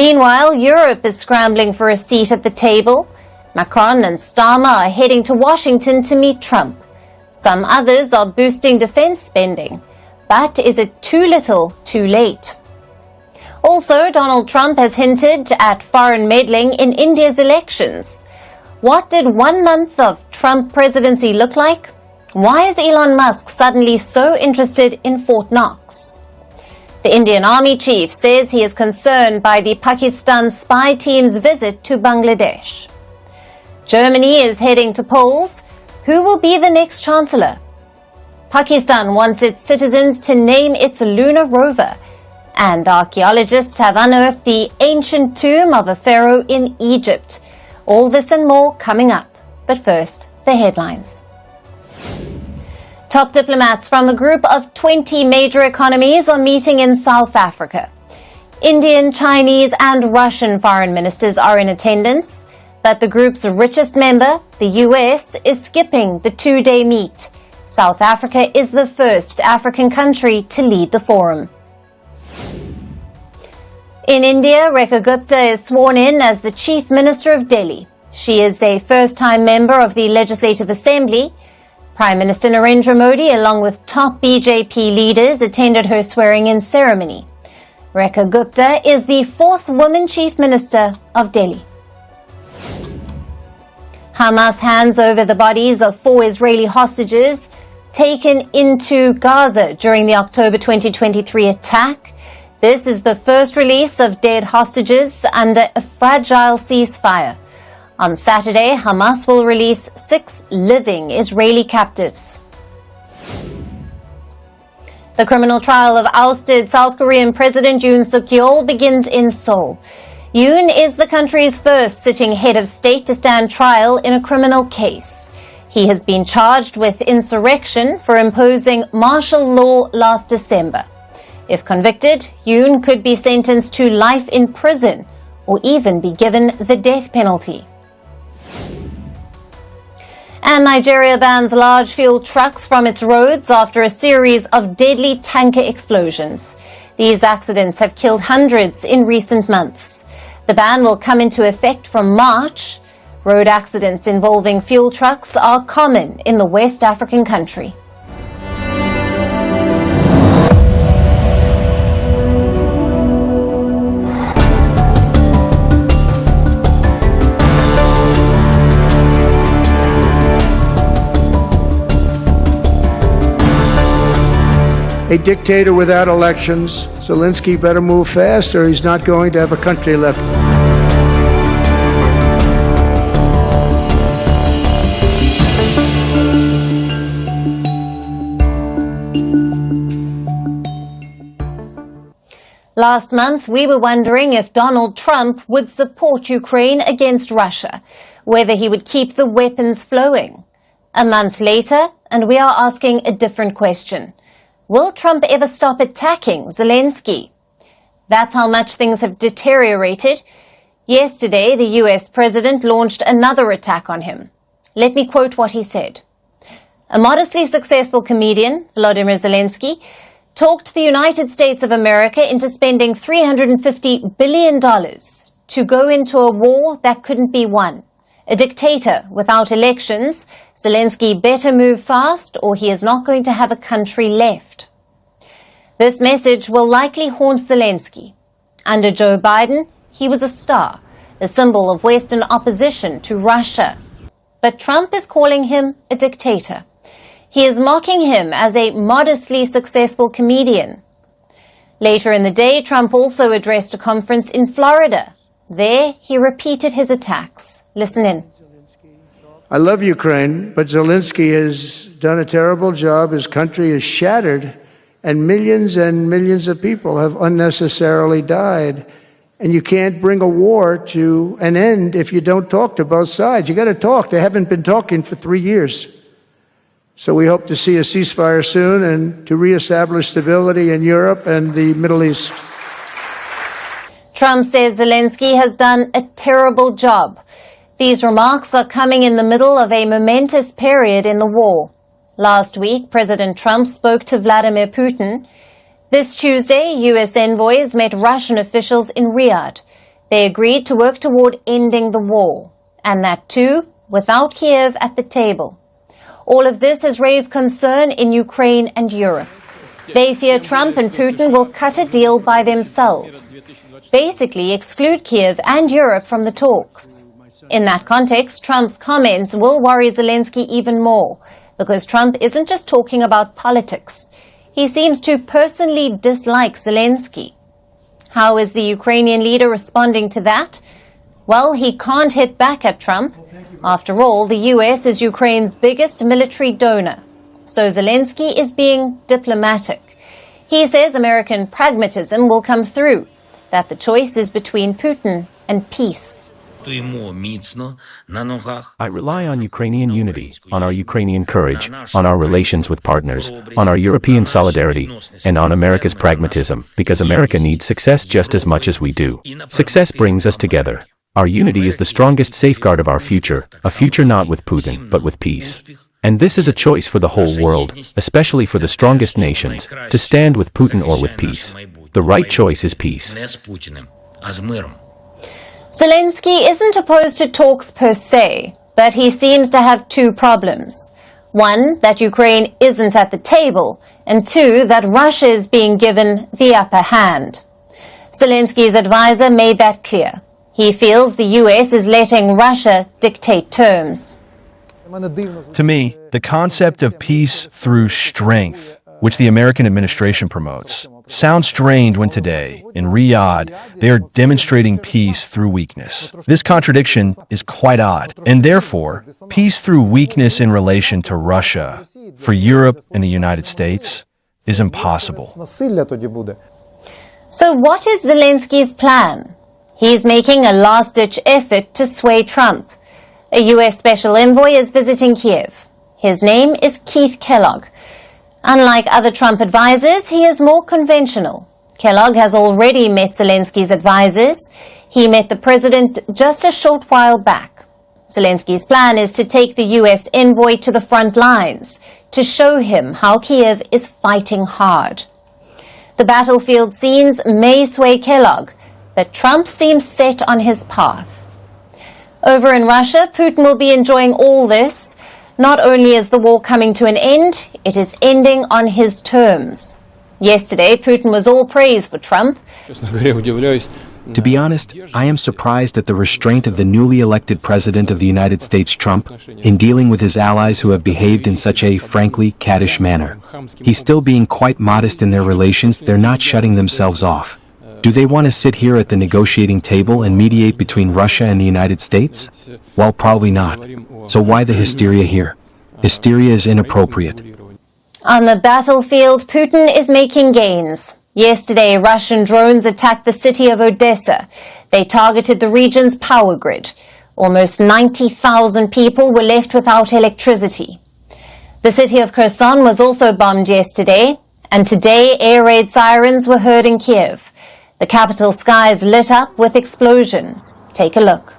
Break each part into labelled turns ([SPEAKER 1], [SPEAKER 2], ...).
[SPEAKER 1] Meanwhile, Europe is scrambling for a seat at the table. Macron and Starmer are heading to Washington to meet Trump. Some others are boosting defense spending. But is it too little, too late? Also, Donald Trump has hinted at foreign meddling in India's elections. What did 1 month of Trump presidency look like? Why is Elon Musk suddenly so interested in Fort Knox? The Indian Army chief says he is concerned by the Pakistan spy team's visit to Bangladesh. Germany is heading to polls. Who will be the next chancellor? Pakistan wants its citizens to name its lunar rover. And archaeologists have unearthed the ancient tomb of a pharaoh in Egypt. All this and more coming up. But first, the headlines. Top diplomats from a group of 20 major economies are meeting in South Africa. Indian, Chinese and Russian foreign ministers are in attendance, but the group's richest member, the US, is skipping the two-day meet. South Africa is the first African country to lead the forum. In India, Rekha Gupta is sworn in as the Chief Minister of Delhi. She is a first-time member of the Legislative Assembly. Prime Minister Narendra Modi, along with top BJP leaders, attended her swearing-in ceremony. Rekha Gupta is the fourth woman Chief Minister of Delhi. Hamas hands over the bodies of 4 Israeli hostages taken into Gaza during the October 2023 attack. This is the first release of dead hostages under a fragile ceasefire. On Saturday, Hamas will release 6 living Israeli captives. The criminal trial of ousted South Korean President Yoon Suk-yeol begins in Seoul. Yoon is the country's first sitting head of state to stand trial in a criminal case. He has been charged with insurrection for imposing martial law last December. If convicted, Yoon could be sentenced to life in prison or even be given the death penalty. And Nigeria bans large fuel trucks from its roads after a series of deadly tanker explosions. These accidents have killed hundreds in recent months. The ban will come into effect from March. Road accidents involving fuel trucks are common in the West African country.
[SPEAKER 2] A dictator without elections. Zelensky better move fast or he's not going to have a country left.
[SPEAKER 1] Last month, we were wondering if Donald Trump would support Ukraine against Russia, whether he would keep the weapons flowing. A month later, and we are asking a different question. Will Trump ever stop attacking Zelensky? That's how much things have deteriorated. Yesterday, the US president launched another attack on him. Let me quote what he said. A modestly successful comedian, Volodymyr Zelensky, talked the United States of America into spending $350 billion to go into a war that couldn't be won. A dictator without elections, Zelensky better move fast or he is not going to have a country left. This message will likely haunt Zelensky. Under Joe Biden, he was a star, a symbol of Western opposition to Russia. But Trump is calling him a dictator. He is mocking him as a modestly successful comedian. Later in the day, Trump also addressed a conference in Florida. There, he repeated his attacks. Listen in.
[SPEAKER 2] I love Ukraine, but Zelensky has done a terrible job. His country is shattered, and millions of people have unnecessarily died. And you can't bring a war to an end if you don't talk to both sides. You got to talk. They haven't been talking for 3 years. So we hope to see a ceasefire soon and to reestablish stability in Europe and the Middle East.
[SPEAKER 1] Trump says Zelensky has done a terrible job. These remarks are coming in the middle of a momentous period in the war. Last week, President Trump spoke to Vladimir Putin. This Tuesday, U.S. envoys met Russian officials in Riyadh. They agreed to work toward ending the war, and that too without Kyiv at the table. All of this has raised concern in Ukraine and Europe. They fear Trump and Putin will cut a deal by themselves, basically exclude Kyiv and Europe from the talks. In that context, Trump's comments will worry Zelensky even more, because Trump isn't just talking about politics. He seems to personally dislike Zelensky. How is the Ukrainian leader responding to that? Well, he can't hit back at Trump. After all, the US is Ukraine's biggest military donor. So Zelensky is being diplomatic. He says American pragmatism will come through, that the choice is between Putin and peace.
[SPEAKER 3] I rely on Ukrainian unity, on our Ukrainian courage, on our relations with partners, on our European solidarity, and on America's pragmatism, because America needs success just as much as we do. Success brings us together. Our unity is the strongest safeguard of our future, a future not with Putin, but with peace. And this is a choice for the whole world, especially for the strongest nations, to stand with Putin or with peace. The right choice is peace.
[SPEAKER 1] Zelensky isn't opposed to talks per se, but he seems to have two problems. One, that Ukraine isn't at the table, and two, that Russia is being given the upper hand. Zelensky's advisor made that clear. He feels the US is letting Russia dictate terms.
[SPEAKER 4] To me, the concept of peace through strength, which the American administration promotes, sounds strained when today, in Riyadh, they are demonstrating peace through weakness. This contradiction is quite odd, and therefore, peace through weakness in relation to Russia, for Europe and the United States, is impossible.
[SPEAKER 1] So what is Zelensky's plan? He's making a last-ditch effort to sway Trump. A US special envoy is visiting Kyiv. His name is Keith Kellogg. Unlike other Trump advisors, he is more conventional. Kellogg has already met Zelensky's advisors. He met the president just a short while back. Zelensky's plan is to take the US envoy to the front lines to show him how Kyiv is fighting hard. The battlefield scenes may sway Kellogg, but Trump seems set on his path. Over in Russia, Putin will be enjoying all this. Not only is the war coming to an end, it is ending on his terms. Yesterday, Putin was all praise for Trump.
[SPEAKER 5] To be honest, I am surprised at the restraint of the newly elected President of the United States, Trump, in dealing with his allies who have behaved in such a, frankly, caddish manner. He's still being quite modest in their relations. They're not shutting themselves off. Do they want to sit here at the negotiating table and mediate between Russia and the United States? Well, probably not. So why the hysteria here? Hysteria is inappropriate.
[SPEAKER 1] On the battlefield, Putin is making gains. Yesterday, Russian drones attacked the city of Odessa. They targeted the region's power grid. Almost 90,000 people were left without electricity. The city of Kherson was also bombed yesterday, and today air raid sirens were heard in Kyiv. The capital skies lit up with explosions. Take a look.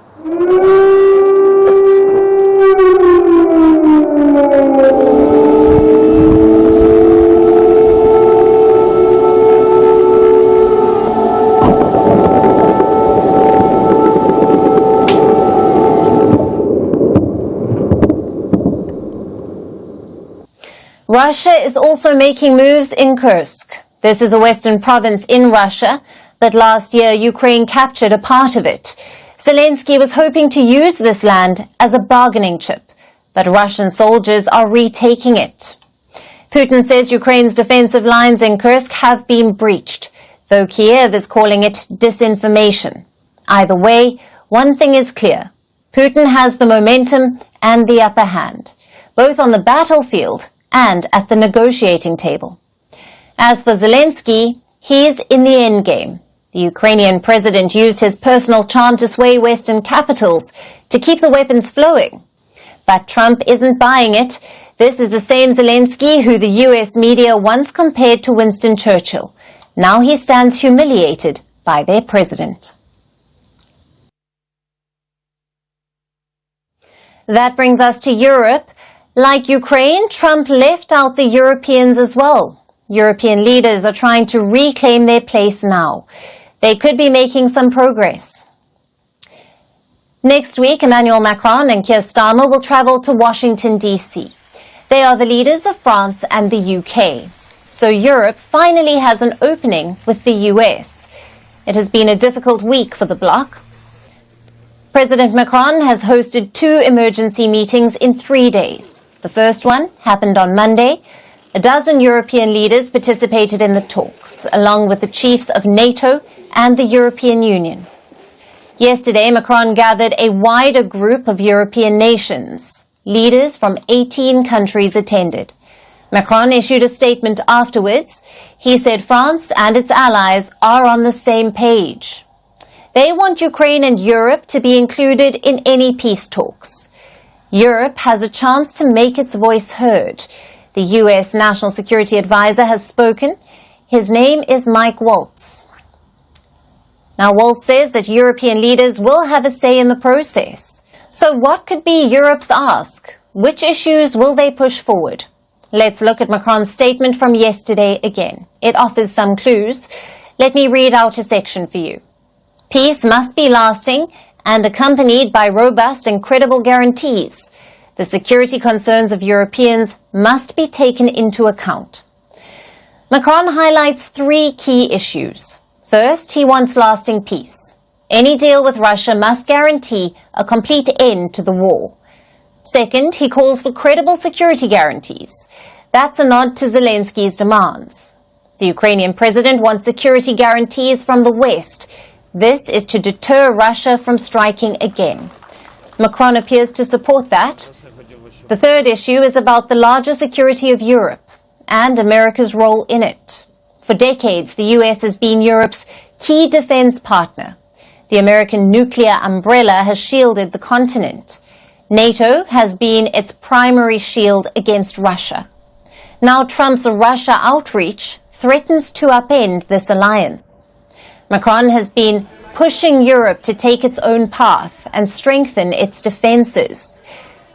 [SPEAKER 1] Russia is also making moves in Kursk. This is a western province in Russia, but last year Ukraine captured a part of it. Zelensky was hoping to use this land as a bargaining chip, but Russian soldiers are retaking it. Putin says Ukraine's defensive lines in Kursk have been breached, though Kyiv is calling it disinformation. Either way, one thing is clear. Putin has the momentum and the upper hand, both on the battlefield and at the negotiating table. As for Zelensky, he's in the endgame. The Ukrainian president used his personal charm to sway Western capitals to keep the weapons flowing. But Trump isn't buying it. This is the same Zelensky who the US media once compared to Winston Churchill. Now he stands humiliated by their president. That brings us to Europe. Like Ukraine, Trump left out the Europeans as well. European leaders are trying to reclaim their place now. They could be making some progress. Next week, Emmanuel Macron and Keir Starmer will travel to Washington, D.C. They are the leaders of France and the UK. So Europe finally has an opening with the US. It has been a difficult week for the bloc. President Macron has hosted 2 emergency meetings in 3 days. The first one happened on Monday. A dozen European leaders participated in the talks, along with the chiefs of NATO and the European Union. Yesterday, Macron gathered a wider group of European nations. Leaders from 18 countries attended. Macron issued a statement afterwards. He said France and its allies are on the same page. They want Ukraine and Europe to be included in any peace talks. Europe has a chance to make its voice heard. The U.S. National Security Advisor has spoken. His name is Mike Waltz. Now, Waltz says that European leaders will have a say in the process. So what could be Europe's ask? Which issues will they push forward? Let's look at Macron's statement from yesterday again. It offers some clues. Let me read out a section for you. Peace must be lasting and accompanied by robust and credible guarantees. The security concerns of Europeans must be taken into account. Macron highlights 3 key issues. First, he wants lasting peace. Any deal with Russia must guarantee a complete end to the war. Second, he calls for credible security guarantees. That's a nod to Zelensky's demands. The Ukrainian president wants security guarantees from the West. This is to deter Russia from striking again. Macron appears to support that. The third issue is about the larger security of Europe and America's role in it. For decades, the US has been Europe's key defense partner. The American nuclear umbrella has shielded the continent. NATO has been its primary shield against Russia. Now Trump's Russia outreach threatens to upend this alliance. Macron has been pushing Europe to take its own path and strengthen its defenses.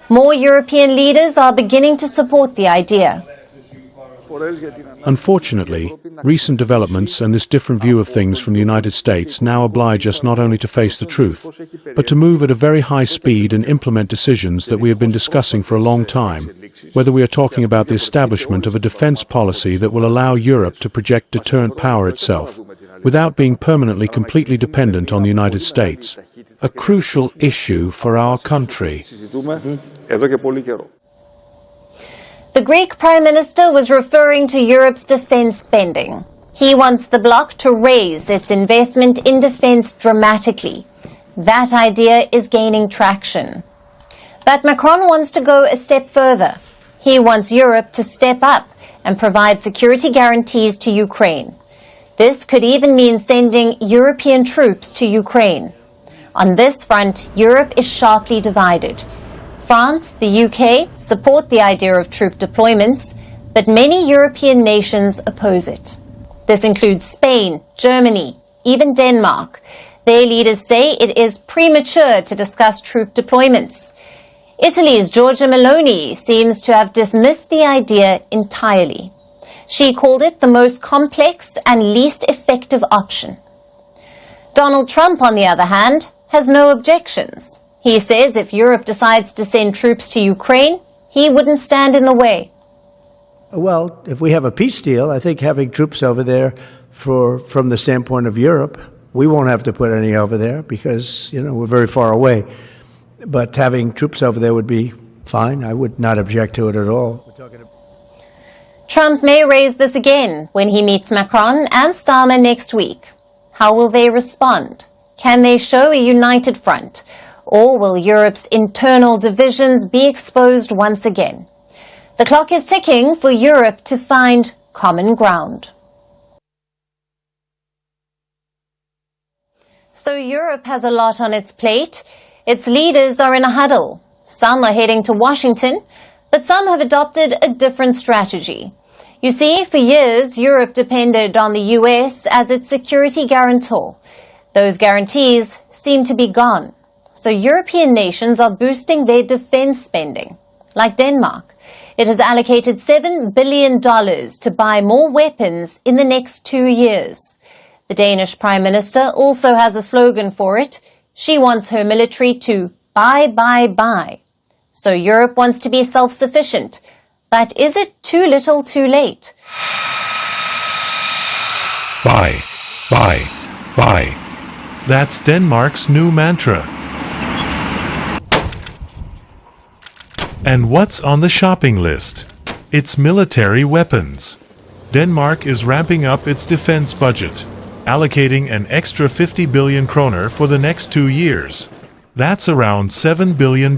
[SPEAKER 1] More European leaders are beginning to support the idea.
[SPEAKER 6] Unfortunately, recent developments and this different view of things from the United States now oblige us not only to face the truth, but to move at a very high speed and implement decisions that we have been discussing for a long time, whether we are talking about the establishment of a defense policy that will allow Europe to project deterrent power itself, without being permanently completely dependent on the United States, a crucial issue for our country.
[SPEAKER 1] The Greek Prime Minister was referring to Europe's defense spending. He wants the bloc to raise its investment in defense dramatically. That idea is gaining traction. But Macron wants to go a step further. He wants Europe to step up and provide security guarantees to Ukraine. This could even mean sending European troops to Ukraine. On this front, Europe is sharply divided. France, the UK, support the idea of troop deployments, but many European nations oppose it. This includes Spain, Germany, even Denmark. Their leaders say it is premature to discuss troop deployments. Italy's Giorgia Meloni seems to have dismissed the idea entirely. She called it the most complex and least effective option. Donald Trump, on the other hand, has no objections. He says if Europe decides to send troops to Ukraine, he wouldn't stand in the way.
[SPEAKER 2] Well, if we have a peace deal, I think having troops over there from the standpoint of Europe, we won't have to put any over there because, we're very far away. But having troops over there would be fine. I would not object to it at all.
[SPEAKER 1] Trump may raise this again when he meets Macron and Starmer next week. How will they respond? Can they show a united front? Or will Europe's internal divisions be exposed once again? The clock is ticking for Europe to find common ground. So Europe has a lot on its plate. Its leaders are in a huddle. Some are heading to Washington, but some have adopted a different strategy. You see, for years, Europe depended on the US as its security guarantor. Those guarantees seem to be gone. So European nations are boosting their defense spending. Like Denmark, it has allocated $7 billion to buy more weapons in the next 2 years. The Danish Prime Minister also has a slogan for it: She wants her military to buy. So Europe wants to be self-sufficient. But is it too little too late?
[SPEAKER 7] Buy. That's Denmark's new mantra. And what's on the shopping list? It's military weapons. Denmark is ramping up its defense budget, allocating an extra 50 billion kroner for the next 2 years. That's around $7 billion.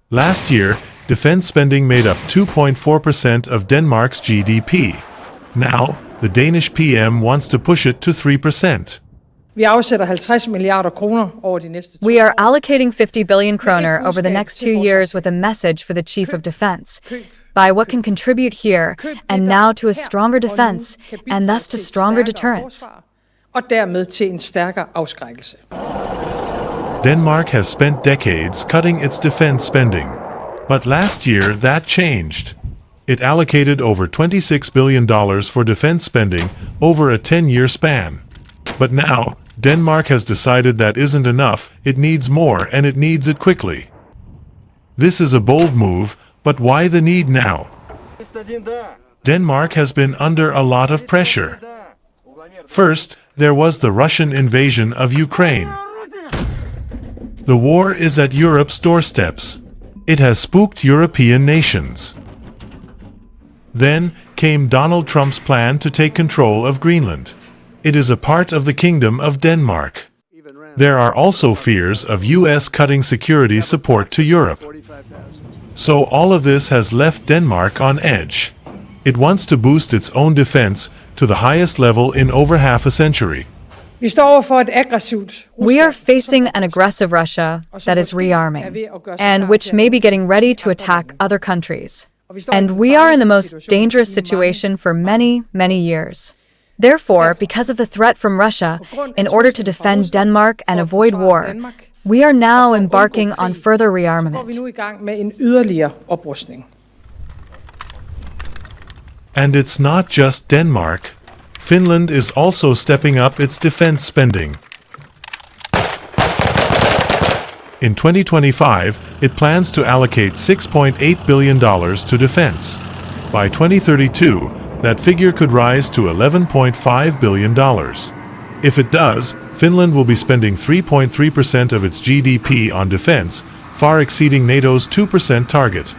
[SPEAKER 7] Last year, defense spending made up 2.4% of Denmark's GDP. Now, the Danish PM wants to push it to 3%.
[SPEAKER 8] We are allocating 50 billion kroner over the next 2 years with a message for the Chief of Defense. Buy what can contribute here and now to a stronger defense and thus to stronger deterrence.
[SPEAKER 7] Denmark has spent decades cutting its defense spending. But last year that changed. It allocated over $26 billion for defense spending over a 10-year span. But now, Denmark has decided that isn't enough, it needs more and it needs it quickly. This is a bold move, but why the need now? Denmark has been under a lot of pressure. First, there was the Russian invasion of Ukraine. The war is at Europe's doorsteps. It has spooked European nations. Then came Donald Trump's plan to take control of Greenland. It is a part of the Kingdom of Denmark. There are also fears of US cutting security support to Europe. So all of this has left Denmark on edge. It wants to boost its own defense to the highest level in over half a century.
[SPEAKER 8] We are facing an aggressive Russia that is rearming, and which may be getting ready to attack other countries. And we are in the most dangerous situation for many, many years. Therefore, because of the threat from Russia, in order to defend Denmark and avoid war, we are now embarking on further rearmament.
[SPEAKER 7] And it's not just Denmark. Finland is also stepping up its defense spending. In 2025, it plans to allocate $6.8 billion to defense. By 2032, that figure could rise to $11.5 billion. If it does, Finland will be spending 3.3% of its GDP on defense, far exceeding NATO's 2% target.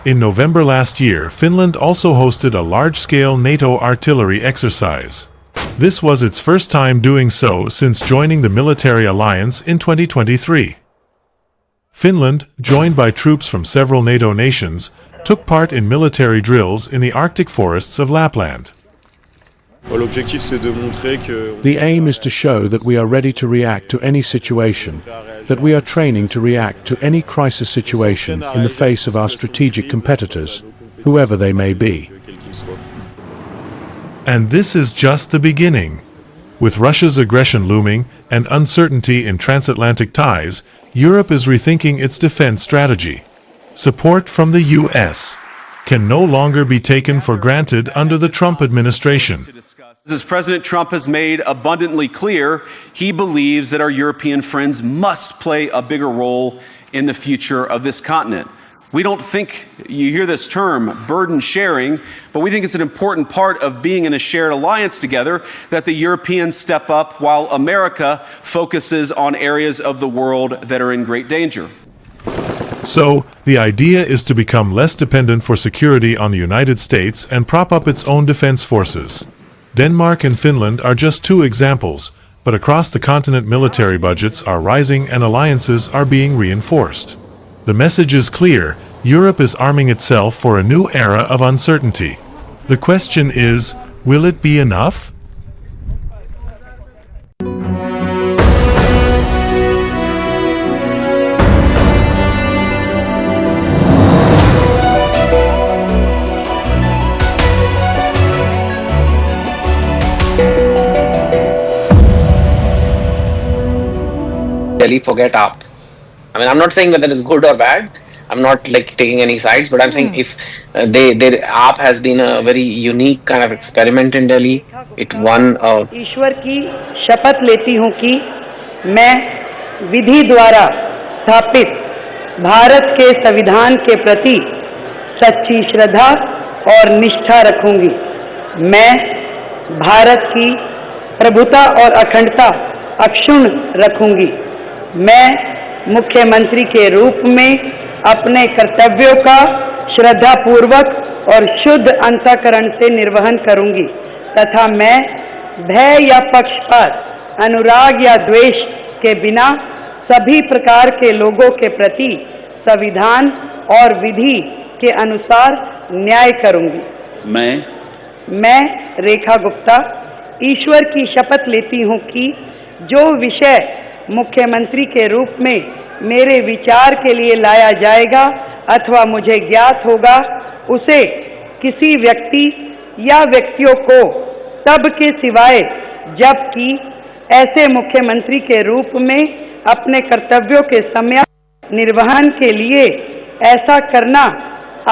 [SPEAKER 7] In November last year, Finland also hosted a large-scale NATO artillery exercise. This was its first time doing so since joining the military alliance in 2023. Finland, joined by troops from several NATO nations, took part in military drills in the Arctic forests of Lapland.
[SPEAKER 6] The aim is to show that we are ready to react to any situation, that we are training to react to any crisis situation in the face of our strategic competitors, whoever they may be.
[SPEAKER 7] And this is just the beginning. With Russia's aggression looming and uncertainty in transatlantic ties, Europe is rethinking its defense strategy. Support from the US can no longer be taken for granted under the Trump administration.
[SPEAKER 9] As President Trump has made abundantly clear, he believes that our European friends must play a bigger role in the future of this continent. We don't think, you hear this term, burden sharing, but we think it's an important part of being in a shared alliance together that the Europeans step up while America focuses on areas of the world that are in great danger.
[SPEAKER 7] So, the idea is to become less dependent for security on the United States and prop up its own defense forces. Denmark and Finland are just two examples, but across the continent military budgets are rising and alliances are being reinforced. The message is clear: Europe is arming itself for a new era of uncertainty. The question is, will it be enough?
[SPEAKER 10] Forget up. I mean, I'm not saying whether it's good or bad, I'm not like taking any sides, but I'm saying if their app has been a very unique kind of experiment in Delhi. It won.
[SPEAKER 11] ईश्वर की शपथ लेती हूं कि मैं विधि द्वारा स्थापित भारत के संविधान के प्रति सच्ची श्रद्धा और निष्ठा रखूंगी। मैं भारत की प्रभुता और अखंडता अक्षुण्ण रखूंगी। मैं मुख्यमंत्री के रूप में अपने कर्तव्यों का श्रद्धापूर्वक और शुद्ध अंतःकरण से निर्वहन करूंगी तथा मैं भय या पक्षपात, अनुराग या द्वेष के बिना सभी प्रकार के लोगों के प्रति संविधान और विधि के अनुसार न्याय करूंगी। मैं रेखा गुप्ता ईश्वर की शपथ लेती हूं कि जो विषय मुख्यमंत्री के रूप में मेरे विचार के लिए लाया जाएगा अथवा मुझे ज्ञात होगा, उसे किसी व्यक्ति या व्यक्तियों को तब के सिवाय जबकि ऐसे मुख्यमंत्री के रूप में अपने कर्तव्यों के समय निर्वहन के लिए ऐसा करना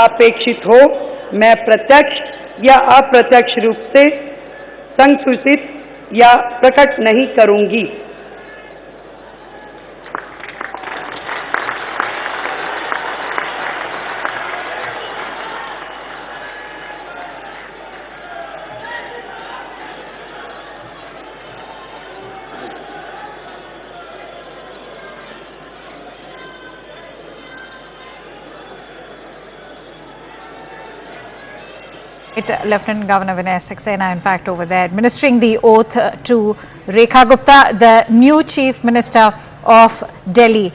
[SPEAKER 11] अपेक्षित हो, मैं प्रत्यक्ष या अप्रत्यक्ष रूप से संसूचित या प्रकट नहीं करूंगी।
[SPEAKER 12] Lieutenant Governor Vinay Saxena, in fact, over there, administering the oath to Rekha Gupta, the new Chief Minister of Delhi.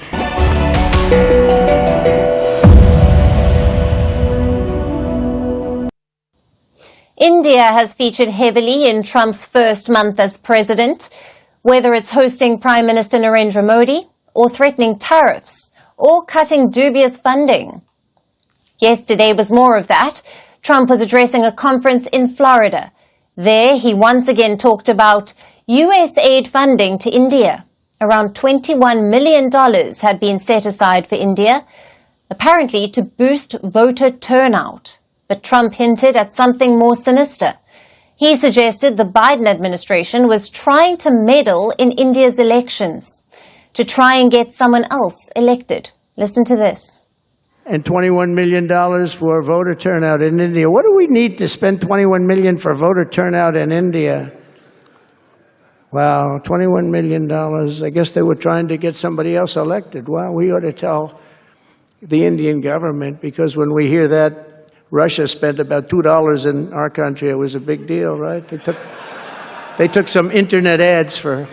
[SPEAKER 1] India has featured heavily in Trump's first month as president, whether it's hosting Prime Minister Narendra Modi or threatening tariffs or cutting dubious funding. Yesterday was more of that. Trump was addressing a conference in Florida. There, he once again talked about U.S. aid funding to India. Around $21 million had been set aside for India, apparently to boost voter turnout. But Trump hinted at something more sinister. He suggested the Biden administration was trying to meddle in India's elections to try and get someone else elected. Listen to this.
[SPEAKER 2] And $21 million for voter turnout in India. What do we need to spend $21 million for voter turnout in India? Wow, $21 million. I guess they were trying to get somebody else elected. Well, we ought to tell the Indian government, because when we hear that Russia spent about $2 in our country, it was a big deal, right? They took some internet ads for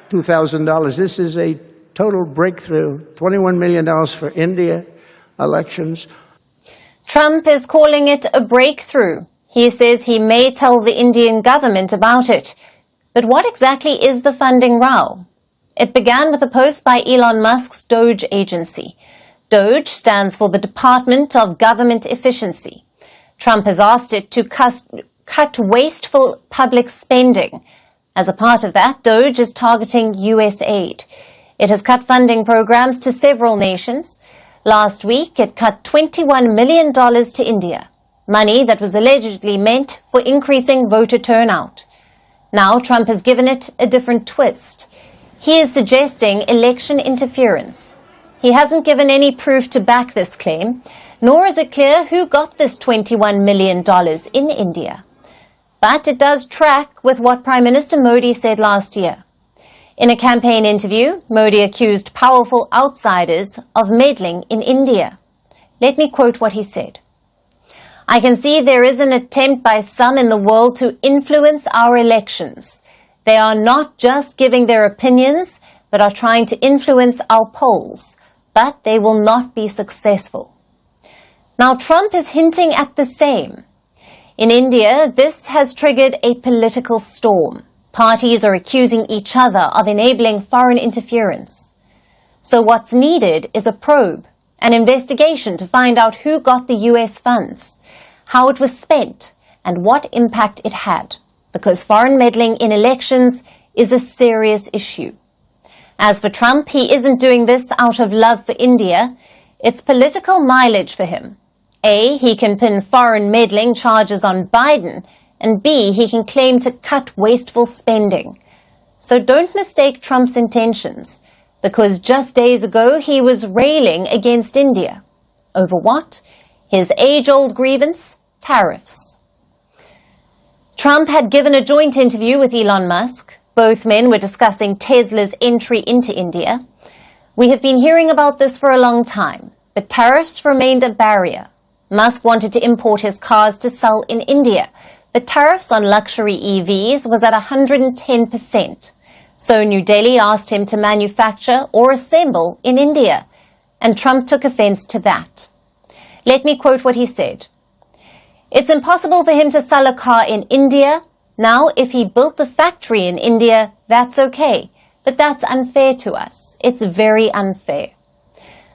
[SPEAKER 2] $2,000. This is a total breakthrough. $21 million for India elections.
[SPEAKER 1] Trump is calling it a breakthrough. He says he may tell the Indian government about it. But what exactly is the funding row? It began with a post by Elon Musk's Doge agency. Doge stands for the Department of Government Efficiency. Trump has asked it to cut wasteful public spending. As a part of that, Doge is targeting U.S. aid. It has cut funding programs to several nations. Last week, it cut $21 million to India, money that was allegedly meant for increasing voter turnout. Now, Trump has given it a different twist. He is suggesting election interference. He hasn't given any proof to back this claim, nor is it clear who got this $21 million in India. But it does track with what Prime Minister Modi said last year. In a campaign interview, Modi accused powerful outsiders of meddling in India. Let me quote what he said. "I can see there is an attempt by some in the world to influence our elections. They are not just giving their opinions, but are trying to influence our polls. But they will not be successful." Now, Trump is hinting at the same. In India, this has triggered a political storm. Parties are accusing each other of enabling foreign interference. So what's needed is a probe, an investigation to find out who got the U.S. funds, how it was spent, and what impact it had, because foreign meddling in elections is a serious issue. As for Trump, he isn't doing this out of love for India. It's political mileage for him. A, he can pin foreign meddling charges on Biden, and B, he can claim to cut wasteful spending. So don't mistake Trump's intentions, because just days ago he was railing against India. Over what? His age-old grievance, tariffs. Trump had given a joint interview with Elon Musk. Both men were discussing Tesla's entry into India. We have been hearing about this for a long time, but tariffs remained a barrier. Musk wanted to import his cars to sell in India, but tariffs on luxury EVs was at 110%. So New Delhi asked him to manufacture or assemble in India, and Trump took offense to that. Let me quote what he said. It's impossible for him to sell a car in India. Now, if he built the factory in India, that's okay. But that's unfair to us. It's very unfair.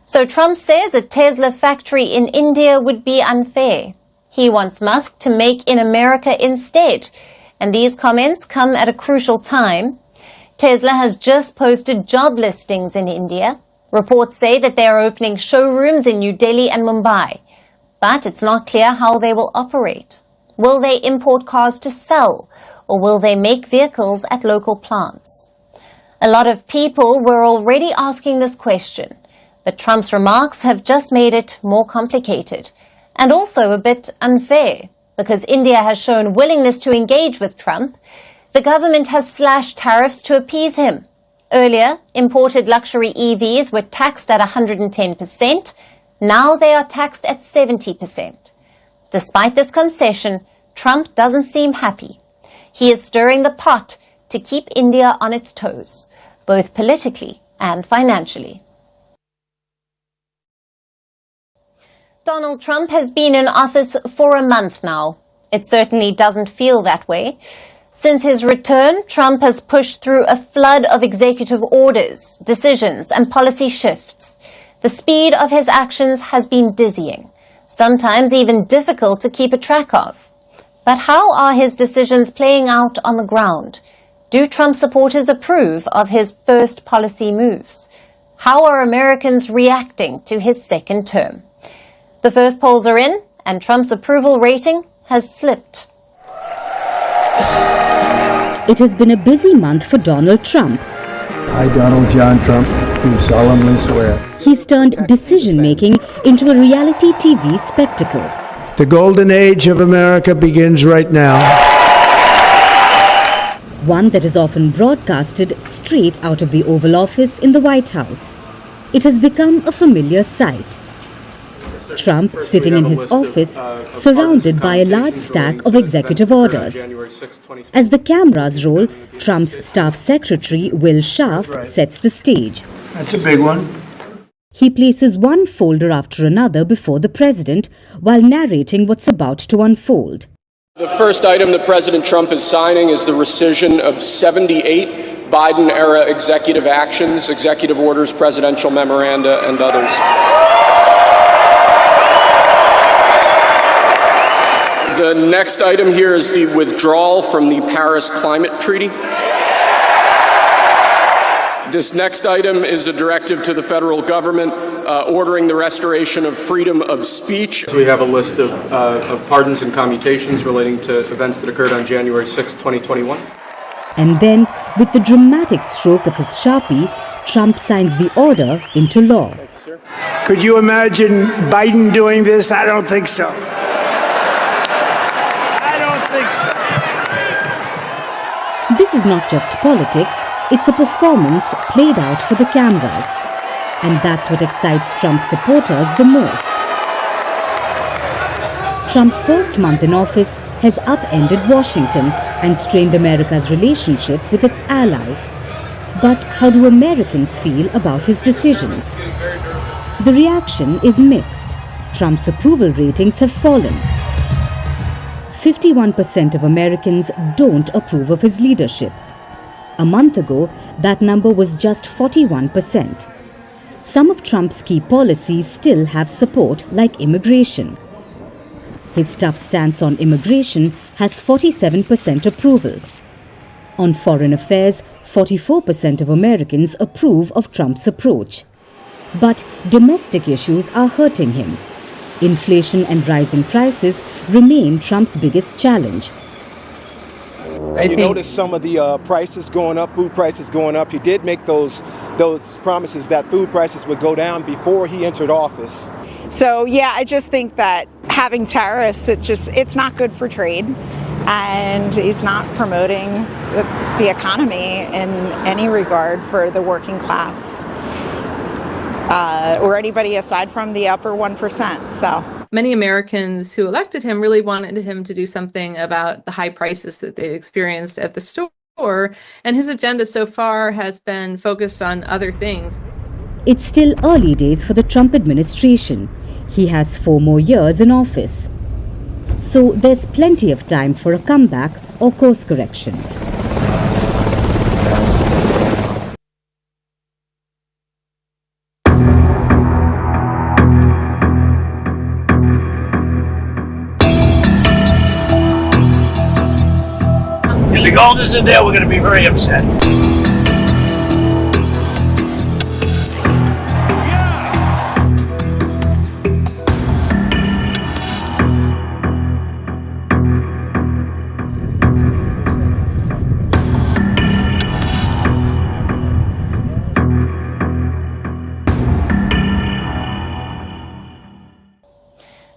[SPEAKER 1] So Trump says a Tesla factory in India would be unfair. He wants Musk to make in America instead. And these comments come at a crucial time. Tesla has just posted job listings in India. Reports say that they are opening showrooms in New Delhi and Mumbai. But it's not clear how they will operate. Will they import cars to sell, or will they make vehicles at local plants? A lot of people were already asking this question, but Trump's remarks have just made it more complicated, and also a bit unfair, because India has shown willingness to engage with Trump. The government has slashed tariffs to appease him. Earlier, imported luxury EVs were taxed at 110%. Now they are taxed at 70%. Despite this concession, Trump doesn't seem happy. He is stirring the pot to keep India on its toes, both politically and financially. Donald Trump has been in office for a month now. It certainly doesn't feel that way. Since his return, Trump has pushed through a flood of executive orders, decisions, and policy shifts. The speed of his actions has been dizzying, sometimes even difficult to keep a track of. But how are his decisions playing out on the ground? Do Trump supporters approve of his first policy moves? How are Americans reacting to his second term? The first polls are in, and Trump's approval rating has slipped.
[SPEAKER 13] It has been a busy month for Donald Trump.
[SPEAKER 2] I, Donald John Trump, do solemnly swear.
[SPEAKER 13] He's turned decision-making into a reality TV spectacle.
[SPEAKER 2] The golden age of America begins right now.
[SPEAKER 13] One that is often broadcasted straight out of the Oval Office in the White House. It has become a familiar sight. Trump sitting in his office, surrounded by a large stack of executive orders. As the cameras roll, Trump's staff secretary, Will Schaaf, sets the stage.
[SPEAKER 2] That's a big one.
[SPEAKER 13] He places one folder after another before the president while narrating what's about to unfold.
[SPEAKER 14] The first item that President Trump is signing is the rescission of 78 Biden-era executive actions, executive orders, presidential memoranda, and others. The next item here is the withdrawal from the Paris Climate Treaty. This next item is a directive to the federal government ordering the restoration of freedom of speech. We have a list of pardons and commutations relating to events that occurred on January 6, 2021.
[SPEAKER 13] And then, with the dramatic stroke of his Sharpie, Trump signs the order into law.
[SPEAKER 2] Could you imagine Biden doing this? I don't think so.
[SPEAKER 13] This is not just politics, it's a performance played out for the cameras. And that's what excites Trump's supporters the most. Trump's first month in office has upended Washington and strained America's relationship with its allies. But how do Americans feel about his decisions? The reaction is mixed. Trump's approval ratings have fallen. 51% of Americans don't approve of his leadership. A month ago, that number was just 41%. Some of Trump's key policies still have support, like immigration. His tough stance on immigration has 47% approval. On foreign affairs, 44% of Americans approve of Trump's approach. But domestic issues are hurting him. Inflation and rising prices remain Trump's biggest challenge.
[SPEAKER 15] You notice some of the prices going up, food prices going up. He did make those promises that food prices would go down before he entered office.
[SPEAKER 16] So yeah, I just think that having tariffs, it's not good for trade, and he's not promoting the economy in any regard for the working class or anybody aside from the upper 1%. So
[SPEAKER 17] many Americans who elected him really wanted him to do something about the high prices that they experienced at the store, and his agenda so far has been focused on other things.
[SPEAKER 13] It's still early days for the Trump administration. He has 4 more years in office. So there's plenty of time for a comeback or course correction.
[SPEAKER 18] If the gold isn't there, we're going to be very upset.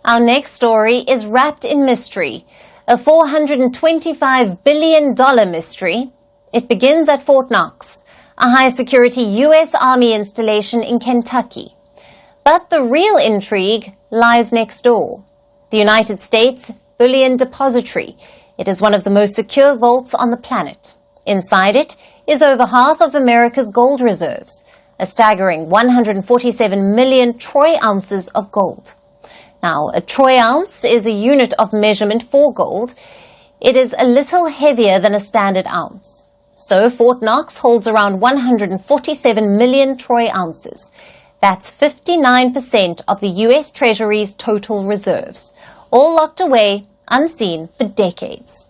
[SPEAKER 1] Our next story is wrapped in mystery, a $425 billion mystery. It begins at Fort Knox, a high-security U.S. Army installation in Kentucky. But the real intrigue lies next door, the United States Bullion Depository. It is one of the most secure vaults on the planet. Inside it is over half of America's gold reserves, a staggering 147 million troy ounces of gold. Now, a troy ounce is a unit of measurement for gold. It is a little heavier than a standard ounce. So Fort Knox holds around 147 million troy ounces. That's 59% of the U.S. Treasury's total reserves, all locked away, unseen for decades.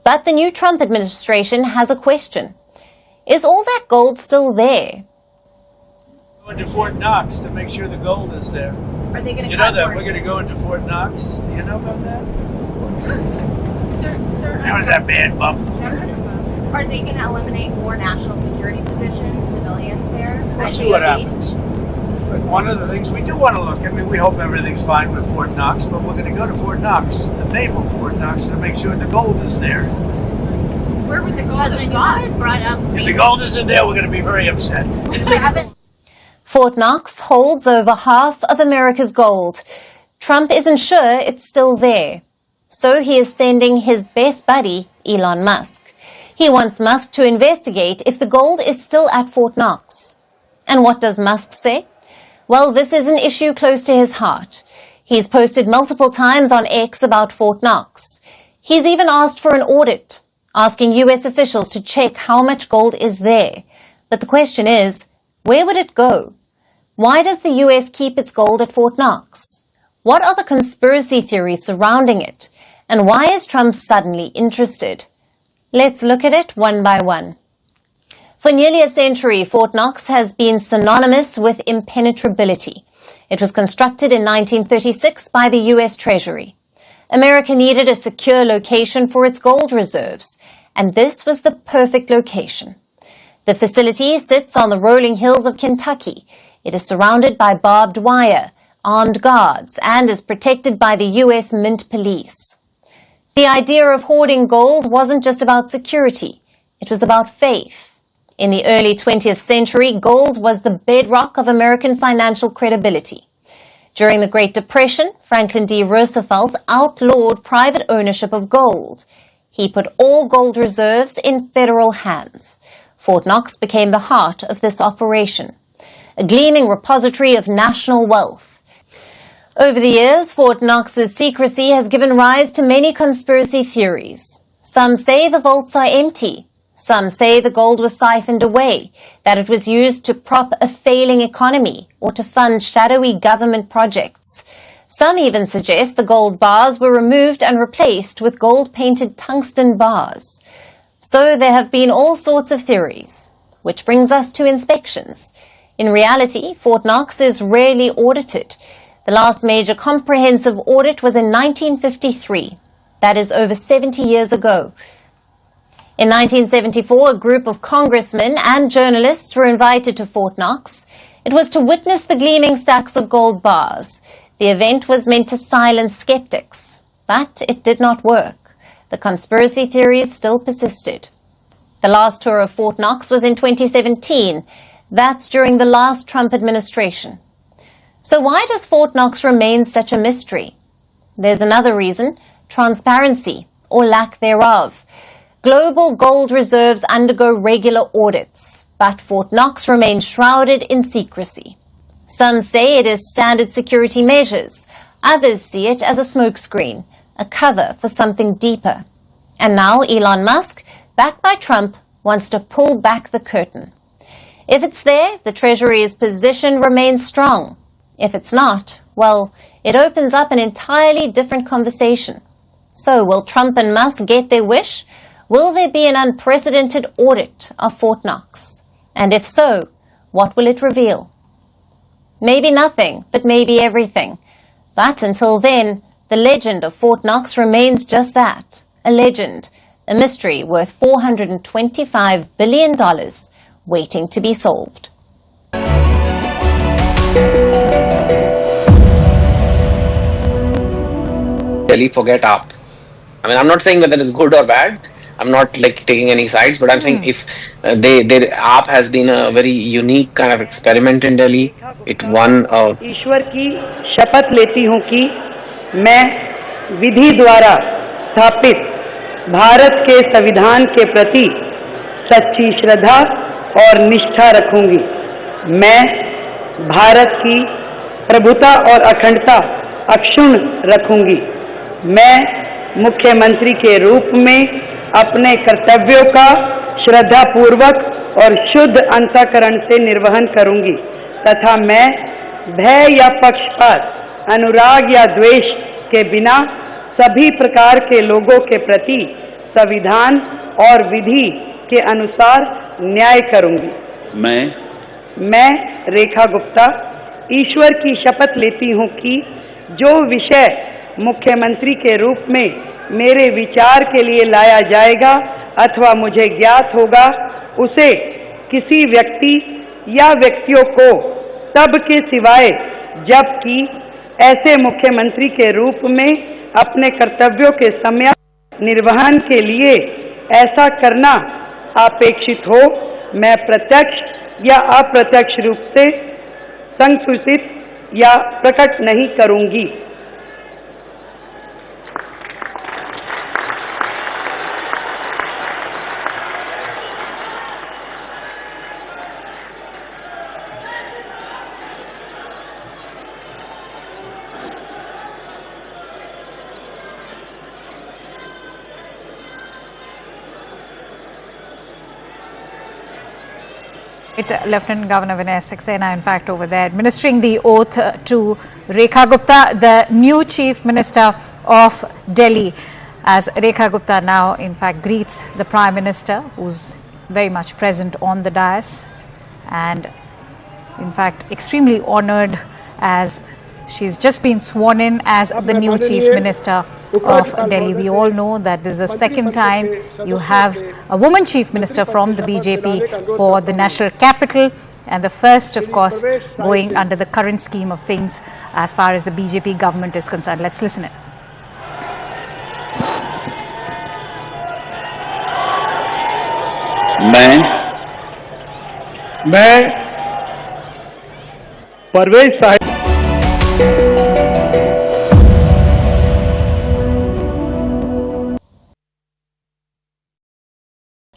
[SPEAKER 1] But the new Trump administration has a question. Is all that gold still there?
[SPEAKER 18] Going to Fort Knox to make sure the gold is there.
[SPEAKER 19] Are they going to?
[SPEAKER 18] You know that we're going to go into Fort Knox. Do you know about that?
[SPEAKER 19] Sir,
[SPEAKER 18] That was that bad bump.
[SPEAKER 19] are they going to eliminate more national security positions, civilians there?
[SPEAKER 18] We'll see what happens. But one of the things we do want to look, I mean, we hope everything's fine with Fort Knox, but we're going to go to Fort Knox, the fabled Fort Knox, to make sure the gold is there.
[SPEAKER 19] Where would the President brought up?
[SPEAKER 18] If the gold isn't there, we're going to be very upset.
[SPEAKER 1] Fort Knox holds over half of America's gold. Trump isn't sure it's still there. So he is sending his best buddy, Elon Musk. He wants Musk to investigate if the gold is still at Fort Knox. And what does Musk say? Well, this is an issue close to his heart. He's posted multiple times on X about Fort Knox. He's even asked for an audit, asking U.S. officials to check how much gold is there. But the question is, where would it go? Why does the U.S. keep its gold at Fort Knox? What are the conspiracy theories surrounding it? And why is Trump suddenly interested? Let's look at it one by one. For nearly a century, Fort Knox has been synonymous with impenetrability. It was constructed in 1936 by the U.S. Treasury. America needed a secure location for its gold reserves, and this was the perfect location. The facility sits on the rolling hills of Kentucky. It is surrounded by barbed wire, armed guards, and is protected by the U.S. Mint Police. The idea of hoarding gold wasn't just about security. It was about faith. In the early 20th century, gold was the bedrock of American financial credibility. During the Great Depression, Franklin D. Roosevelt outlawed private ownership of gold. He put all gold reserves in federal hands. Fort Knox became the heart of this operation, a gleaming repository of national wealth. Over the years, Fort Knox's secrecy has given rise to many conspiracy theories. Some say the vaults are empty. Some say the gold was siphoned away, that it was used to prop a failing economy or to fund shadowy government projects. Some even suggest the gold bars were removed and replaced with gold-painted tungsten bars. So there have been all sorts of theories, which brings us to inspections. In reality, Fort Knox is rarely audited. The last major comprehensive audit was in 1953. That is over 70 years ago. In 1974, a group of congressmen and journalists were invited to Fort Knox. It was to witness the gleaming stacks of gold bars. The event was meant to silence skeptics, but it did not work. The conspiracy theories still persisted. The last tour of Fort Knox was in 2017. That's during the last Trump administration. So why does Fort Knox remain such a mystery? There's another reason: transparency, or lack thereof. Global gold reserves undergo regular audits, but Fort Knox remains shrouded in secrecy. Some say it is standard security measures. Others see it as a smokescreen, a cover for something deeper. And now Elon Musk, backed by Trump, wants to pull back the curtain. If it's there, the Treasury's position remains strong. If it's not, well, it opens up an entirely different conversation. So will Trump and Musk get their wish? Will there be an unprecedented audit of Fort Knox? And if so, what will it reveal? Maybe nothing, but maybe everything. But until then, the legend of Fort Knox remains just that, a legend, a mystery worth $425 billion, waiting to be solved.
[SPEAKER 10] Really forget AAP. I mean, I'm not saying whether it's good or bad. I'm not like taking any sides, but I'm saying if AAP has been a very unique kind of experiment in Delhi. It won.
[SPEAKER 11] ईश्वर की शपथ लेती हूँ कि मैं विधि द्वारा स्थापित भारत के संविधान के प्रति सच्ची श्रद्धा और निष्ठा रखूंगी। मैं भारत की प्रभुता और अखंडता अक्षुण्ण रखूंगी। मैं मुख्यमंत्री के रूप में अपने कर्तव्यों का श्रद्धापूर्वक और शुद्ध अंतःकरण से निर्वहन करूंगी तथा मैं भय या पक्षपात, अनुराग या द्वेष के बिना सभी प्रकार के लोगों के प्रति संविधान और विधि के अनुसार न्याय करूंगी। मैं रेखा गुप्ता ईश्वर की शपथ लेती हूं कि जो विषय मुख्यमंत्री के रूप में मेरे विचार के लिए लाया जाएगा अथवा मुझे ज्ञात होगा, उसे किसी व्यक्ति या व्यक्तियों को तब के सिवाय जबकि ऐसे मुख्यमंत्री के रूप में अपने कर्तव्यों के समय निर्वहन के लिए ऐसा करना अपेक्षित हो, मैं प्रत्यक्ष या अप्रत्यक्ष रूप से संसूचित या प्रकट नहीं करूंगी।
[SPEAKER 12] Lieutenant Governor Vinay Saxena, in fact, over there, administering the oath to Rekha Gupta, the new Chief Minister of Delhi. As Rekha Gupta now, in fact, greets the Prime Minister, who's very much present on the dais, and, in fact, extremely honored as she's just been sworn in as the new Chief Minister of Delhi. We all know that this is the second time you have a woman Chief Minister from the BJP for the national capital, and the first, of course, going under the current scheme of things as far as the BJP government is concerned. Let's listen in.
[SPEAKER 2] मैं Parvez Sahib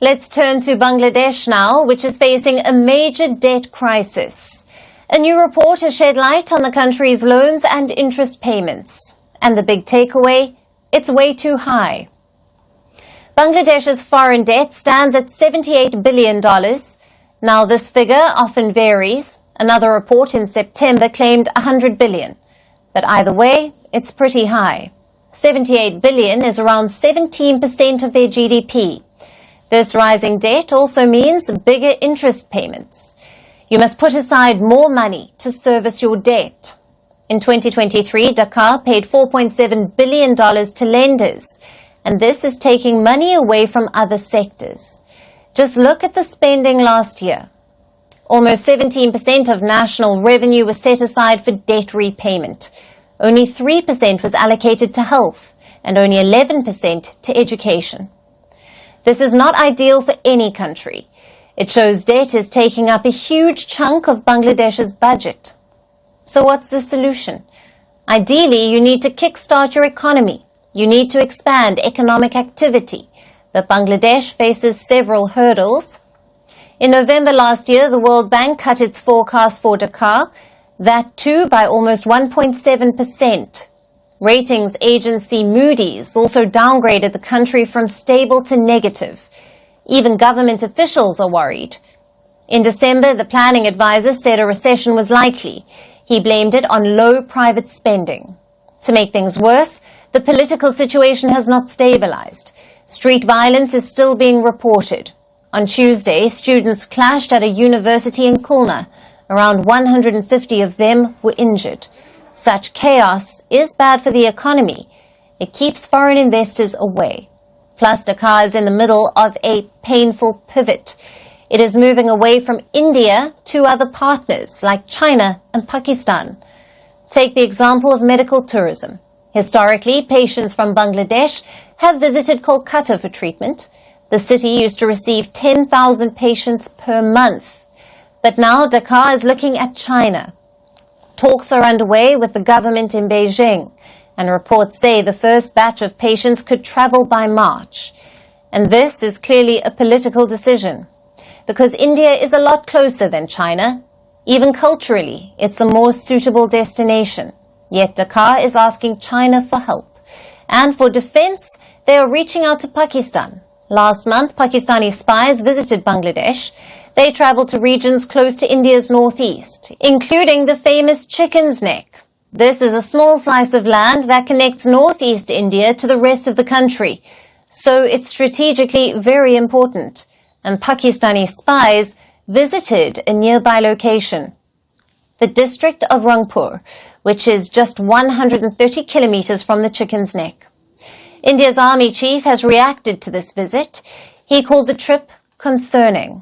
[SPEAKER 1] Let's turn to Bangladesh now, which is facing a major debt crisis. A new report has shed light on the country's loans and interest payments. And the big takeaway, it's way too high. Bangladesh's foreign debt stands at $78 billion. Now this figure often varies. Another report in September claimed $100 billion. But either way, it's pretty high. $78 billion is around 17% of their GDP. This rising debt also means bigger interest payments. You must put aside more money to service your debt. In 2023, Dhaka paid $4.7 billion to lenders, and this is taking money away from other sectors. Just look at the spending last year. Almost 17% of national revenue was set aside for debt repayment. Only 3% was allocated to health, and only 11% to education. This is not ideal for any country. It shows debt is taking up a huge chunk of Bangladesh's budget. So what's the solution? Ideally, you need to kickstart your economy. You need to expand economic activity. But Bangladesh faces several hurdles. In November last year, the World Bank cut its forecast for Dhaka, that too by almost 1.7%. Ratings agency Moody's also downgraded the country from stable to negative. Even government officials are worried. In December, the planning advisor said a recession was likely. He blamed it on low private spending. To make things worse, the political situation has not stabilized. Street violence is still being reported. On Tuesday, students clashed at a university in Khulna. Around 150 of them were injured. Such chaos is bad for the economy. It keeps foreign investors away. Plus, Dhaka is in the middle of a painful pivot. It is moving away from India to other partners like China and Pakistan. Take the example of medical tourism. Historically, patients from Bangladesh have visited Kolkata for treatment. The city used to receive 10,000 patients per month. But now Dhaka is looking at China. Talks are underway with the government in Beijing, and reports say the first batch of patients could travel by March. And this is clearly a political decision, because India is a lot closer than China. Even culturally, it's a more suitable destination. Yet Dhaka is asking China for help. And for defense, they are reaching out to Pakistan. Last month, Pakistani spies visited Bangladesh. They traveled to regions close to India's northeast, including the famous Chicken's Neck. This is a small slice of land that connects northeast India to the rest of the country, so it's strategically very important. And Pakistani spies visited a nearby location, the district of Rangpur, which is just 130 kilometers from the Chicken's Neck. India's army chief has reacted to this visit. He called the trip concerning.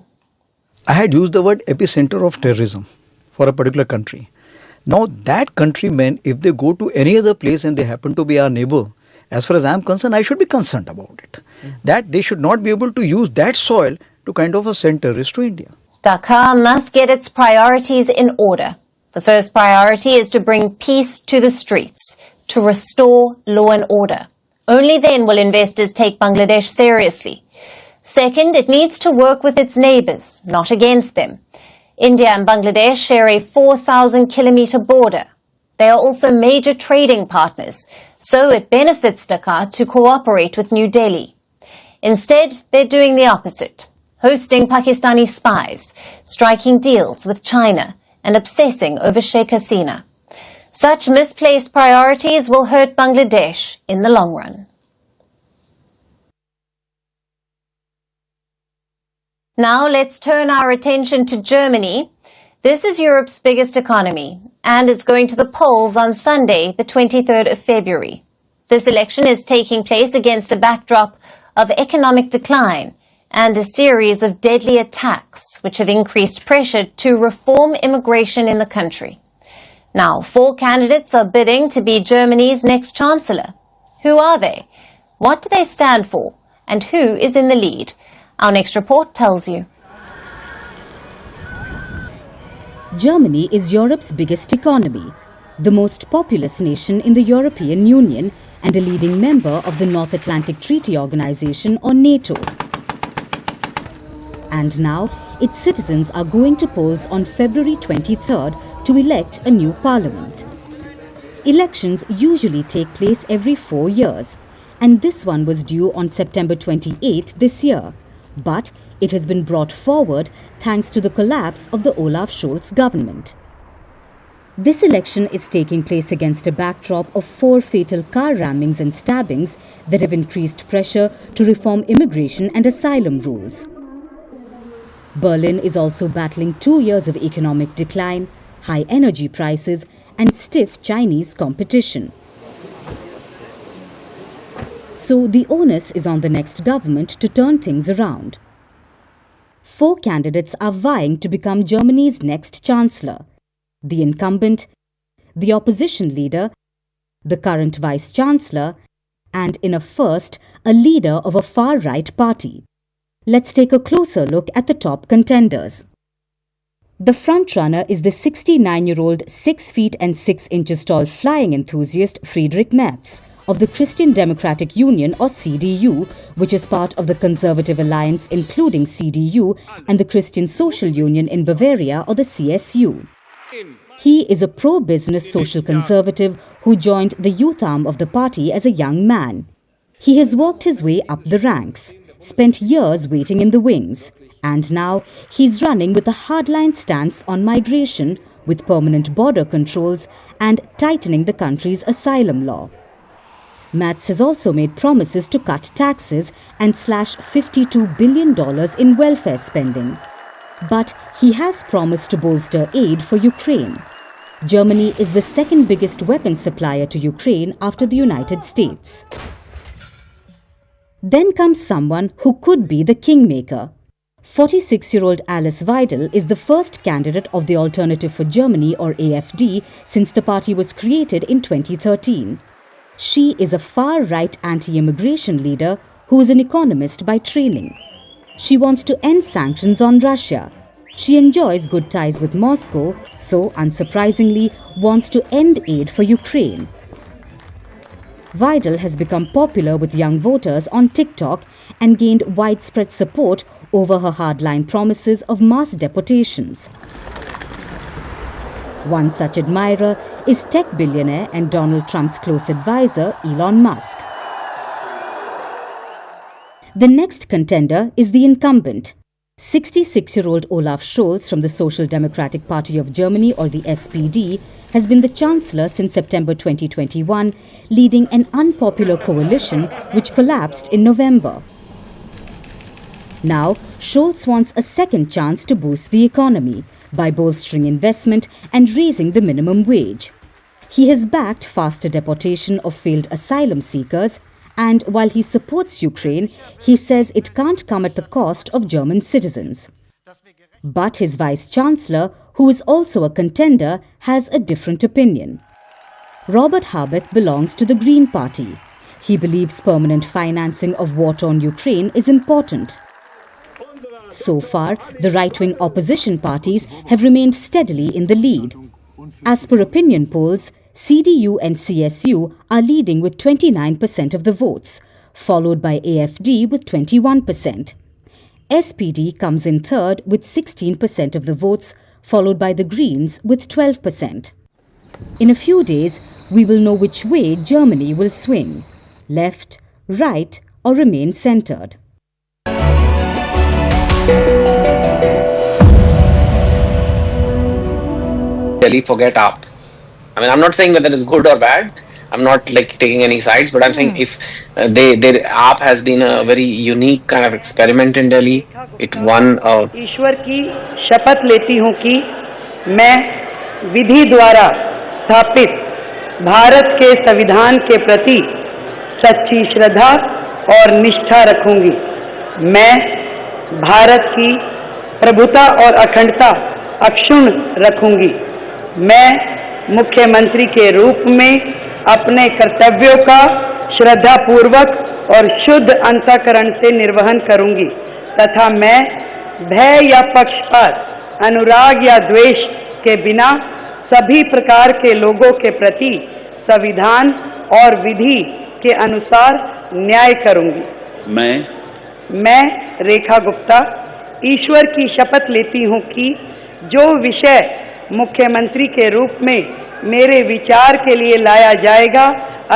[SPEAKER 20] I had used the word epicenter of terrorism for a particular country. Now that countrymen, if they go to any other place and they happen to be our neighbor, as far as I am concerned, I should be concerned about it. That they should not be able to use that soil to kind of send terrorists to India.
[SPEAKER 1] Dhaka must get its priorities in order. The first priority is to bring peace to the streets, to restore law and order. Only then will investors take Bangladesh seriously. Second, it needs to work with its neighbors, not against them. India and Bangladesh share a 4,000-kilometer border. They are also major trading partners, so it benefits Dhaka to cooperate with New Delhi. Instead, they're doing the opposite, hosting Pakistani spies, striking deals with China, and obsessing over Sheikh Hasina. Such misplaced priorities will hurt Bangladesh in the long run. Now let's turn our attention to Germany. This is Europe's biggest economy, and it's going to the polls on Sunday, the 23rd of February. This election is taking place against a backdrop of economic decline and a series of deadly attacks which have increased pressure to reform immigration in the country. Now, 4 candidates are bidding to be Germany's next chancellor. Who are they? What do they stand for? And who is in the lead? Our next report tells you.
[SPEAKER 13] Germany is Europe's biggest economy, the most populous nation in the European Union, and a leading member of the North Atlantic Treaty Organization, or NATO. And now, its citizens are going to polls on February 23rd to elect a new parliament. Elections usually take place every 4 years, and this one was due on September 28th this year. But it has been brought forward thanks to the collapse of the Olaf Scholz government. This election is taking place against a backdrop of 4 fatal car rammings and stabbings that have increased pressure to reform immigration and asylum rules. Berlin is also battling 2 years of economic decline, high energy prices, and stiff Chinese competition. So the onus is on the next government to turn things around. 4 candidates are vying to become Germany's next chancellor: the incumbent, the opposition leader, the current vice-chancellor, and in a first, a leader of a far-right party. Let's take a closer look at the top contenders. The frontrunner is the 69-year-old 6 feet and 6 inches tall flying enthusiast Friedrich Merz of the Christian Democratic Union, or CDU, which is part of the Conservative Alliance including CDU and the Christian Social Union in Bavaria, or the CSU. He is a pro-business social conservative who joined the youth arm of the party as a young man. He has worked his way up the ranks, spent years waiting in the wings, and now he's running with a hardline stance on migration, with permanent border controls and tightening the country's asylum law. Merz has also made promises to cut taxes and slash $52 billion in welfare spending. But he has promised to bolster aid for Ukraine. Germany is the second biggest weapons supplier to Ukraine after the United States. Then comes someone who could be the kingmaker. 46-year-old Alice Weidel is the first candidate of the Alternative for Germany, or AfD, since the party was created in 2013. She is a far-right anti-immigration leader who is an economist by training. She wants to end sanctions on Russia. She enjoys good ties with Moscow, so unsurprisingly wants to end aid for Ukraine. Weidel has become popular with young voters on TikTok and gained widespread support over her hardline promises of mass deportations. One such admirer is tech billionaire and Donald Trump's close advisor, Elon Musk. The next contender is the incumbent. 66-year-old Olaf Scholz from the Social Democratic Party of Germany, or the SPD, has been the chancellor since September 2021, leading an unpopular coalition which collapsed in November. Now, Scholz wants a second chance to boost the economy by bolstering investment and raising the minimum wage. He has backed faster deportation of failed asylum seekers, and while he supports Ukraine, he says it can't come at the cost of German citizens. But his vice-chancellor, who is also a contender, has a different opinion. Robert Habeck belongs to the Green Party. He believes permanent financing of war-torn Ukraine is important. So far, the right-wing opposition parties have remained steadily in the lead. As per opinion polls, CDU and CSU are leading with 29% of the votes, followed by AfD with 21%. SPD comes in third with 16% of the votes, followed by the Greens with 12%. In a few days, we will know which way Germany will swing: left, right, or remain centered.
[SPEAKER 10] Delhi forget AAP. I mean, I'm not saying whether it's good or bad. I'm not taking any sides, but I'm saying if AAP has been a very unique kind of experiment in Delhi. It won.
[SPEAKER 11] ईश्वर की शपथ लेती हूँ कि मैं विधि द्वारा स्थापित भारत के संविधान के प्रति सच्ची श्रद्धा और निष्ठा रखूंगी। मैं भारत की प्रभुता और अखंडता अक्षुण्ण रखूंगी। मैं मुख्यमंत्री के रूप में अपने कर्तव्यों का श्रद्धापूर्वक और शुद्ध अंतःकरण से निर्वहन करूंगी तथा मैं भय या पक्षपात, अनुराग या द्वेष के बिना सभी प्रकार के लोगों के प्रति संविधान और विधि के अनुसार न्याय करूंगी। मैं रेखा गुप्ता ईश्वर की शपथ लेती हूं कि जो विषय मुख्यमंत्री के रूप में मेरे विचार के लिए लाया जाएगा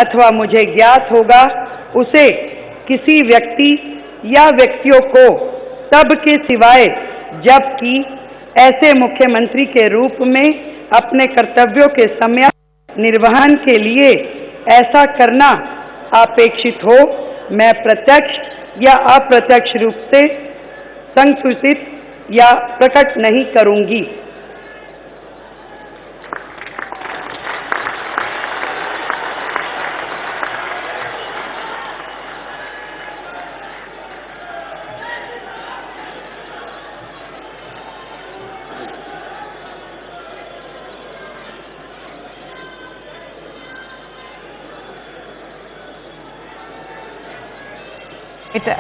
[SPEAKER 11] अथवा मुझे ज्ञात होगा, उसे किसी व्यक्ति या व्यक्तियों को तब के सिवाय जबकि ऐसे मुख्यमंत्री के रूप में अपने कर्तव्यों के समय निर्वहन के लिए ऐसा करना अपेक्षित हो, मैं प्रत्यक्ष या अप्रत्यक्ष रूप से संसूचित या प्रकट नहीं करूंगी।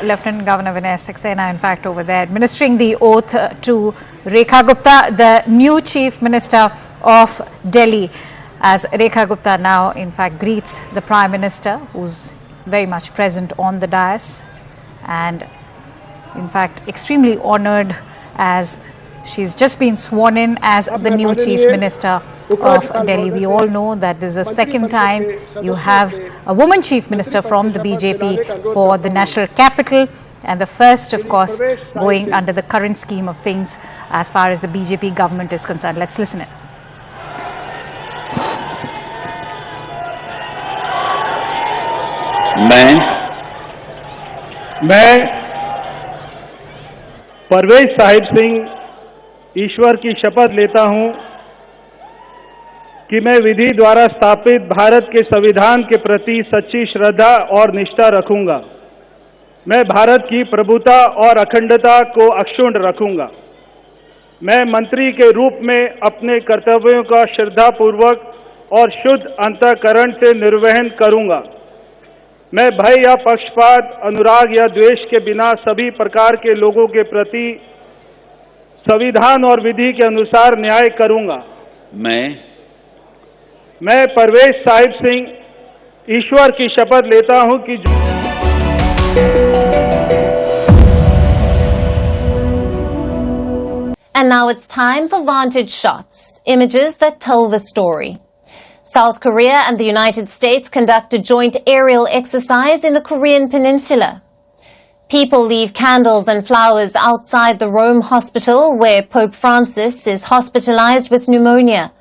[SPEAKER 12] Lieutenant Governor Vinay Saxena, in fact, over there, administering the oath to Rekha Gupta, the new Chief Minister of Delhi, as Rekha Gupta now, in fact, greets the Prime Minister, who's very much present on the dais, and, in fact, extremely honoured as she's just been sworn in as the new Chief Minister of Delhi. We all know that this is the second time you have a woman Chief Minister from the BJP for the national capital, and the first, of course, going under the current scheme of things as far as the BJP government is concerned. Let's listen in.
[SPEAKER 21] मैं परवेज साहिब सिंह ईश्वर की शपथ लेता हूं कि मैं विधि द्वारा स्थापित भारत के संविधान के प्रति सच्ची श्रद्धा और निष्ठा रखूंगा। मैं भारत की प्रभुता और अखंडता को अक्षुण्ण रखूंगा। मैं मंत्री के रूप में अपने कर्तव्यों का श्रद्धापूर्वक और शुद्ध अंतःकरण से निर्वहन करूंगा। मैं भय या पक्षपात, अनुराग या द्वेष के बिना सभी प्रकार के लोगों के प्रति संविधान और विधि के अनुसार न्याय करूंगा। मैं परवेज साहिब सिंह ईश्वर की शपथ लेता हूं कि
[SPEAKER 1] And now it's time for Vantage shots, images that tell the story. South Korea and the United States conduct a joint aerial exercise in the Korean peninsula. People leave candles and flowers outside the Rome hospital where Pope Francis is hospitalized with pneumonia.